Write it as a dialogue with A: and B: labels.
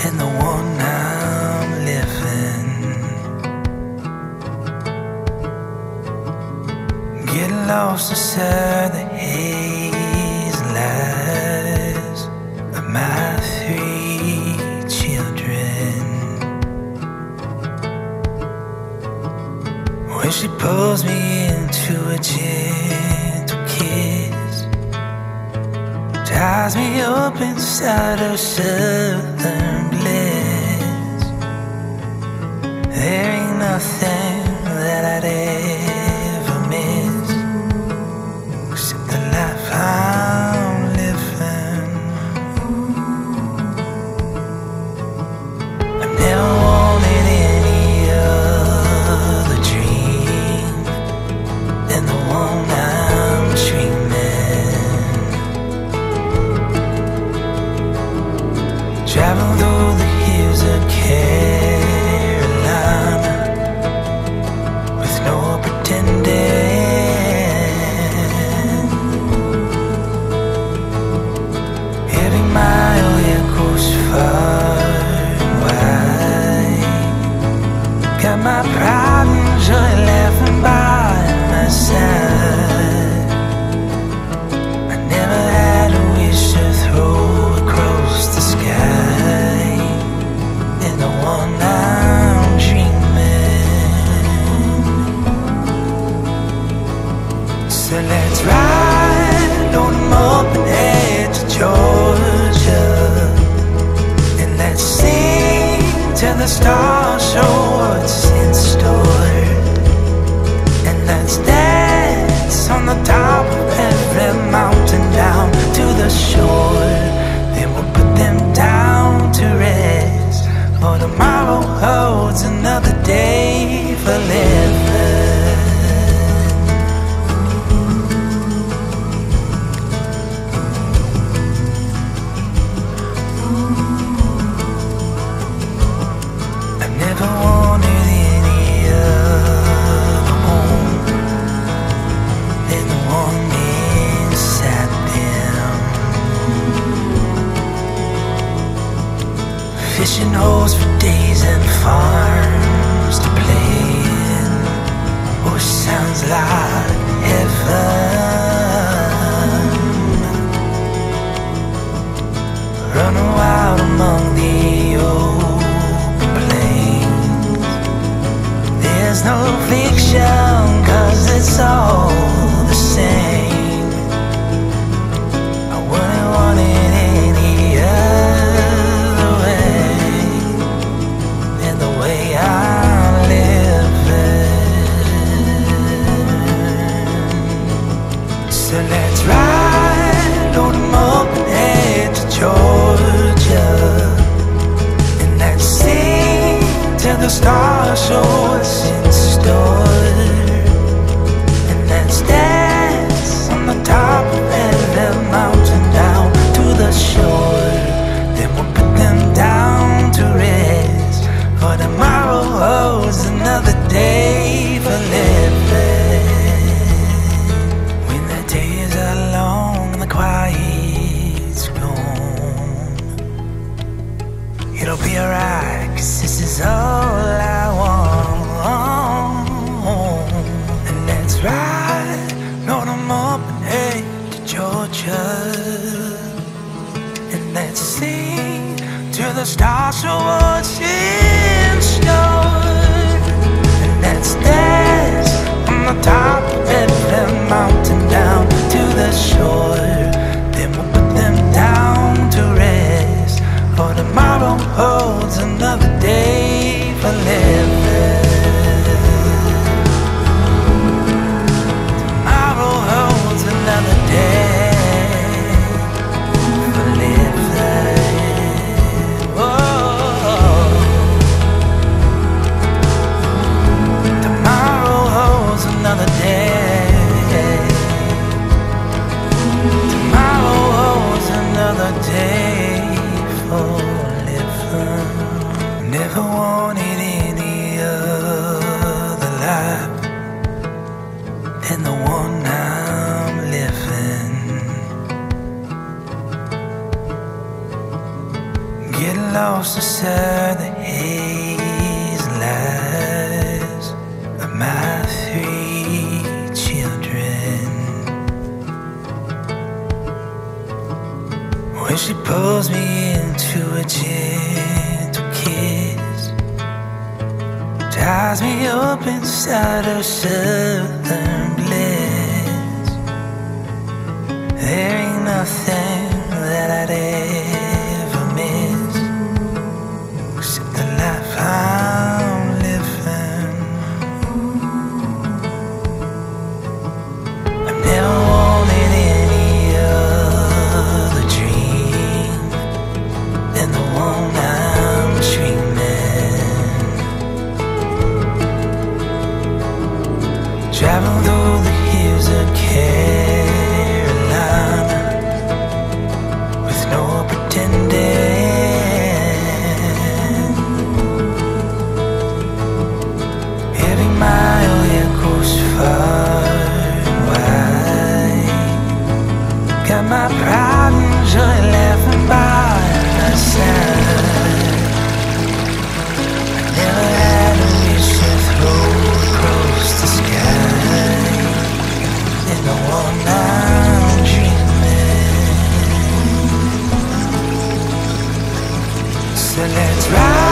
A: and the one I'm living. Get lost inside the haze lies of my 3 children. When she pulls me into a gentle kiss, ties me up inside her southern bliss. There ain't nothing that I'd ever miss except the life I'm living. I've never wanted any other dream than the one I'm dreaming. Travel through the hills of Carolina with no pretending. Every mile echoes far and wide. Got my pride and joy laughing by my side. I never had a wish to throw across the sky, and the one I'm dreaming. So let's ride, load 'em up and head to Georgia, and let's sing till the stars show what's in store. And let's dance on the top of every mountain down to the shore. Then we'll put them down to rest, for tomorrow holds another day for living. I never wanted any other home than the one inside them. Fishing holes for days and farms to play in. Oh, sounds like heaven. Running wild among the open plains. There's no fiction, 'cause it's all the same. I wouldn't want it any other way than the way I'm living. So let's ride, load 'em up and head to Georgia, and let's sing till the stars show us in store. And let's dance on the top of every mountain down to the shore. Then we'll put them down to rest, for tomorrow holds another day for living. When the days are long and the quiet's gone, it'll be alright, 'cause this is all I want. And let's ride, load 'em up and head to Georgia, and let's sing till the stars show what's in store. And let's dance on the top of every mountain down to the shore. Then we'll put them down to rest, for tomorrow holds another day for living. Tomorrow holds another day for living. Oh, tomorrow holds another day. get lost inside the haze and lies of my 3 children. When she pulls me into a gentle kiss, ties me up inside her southern bliss, there ain't nothing that I'd ever miss except the life I'm living. I've never wanted any other dream than the one I'm dreaming. Travel through the hills of Carolina with no pretending. Every mile echoes far and wide. Got my pride and joy laughing by my side. I never had a wish to throw across the sky in the one I'm dreaming. So let's ride.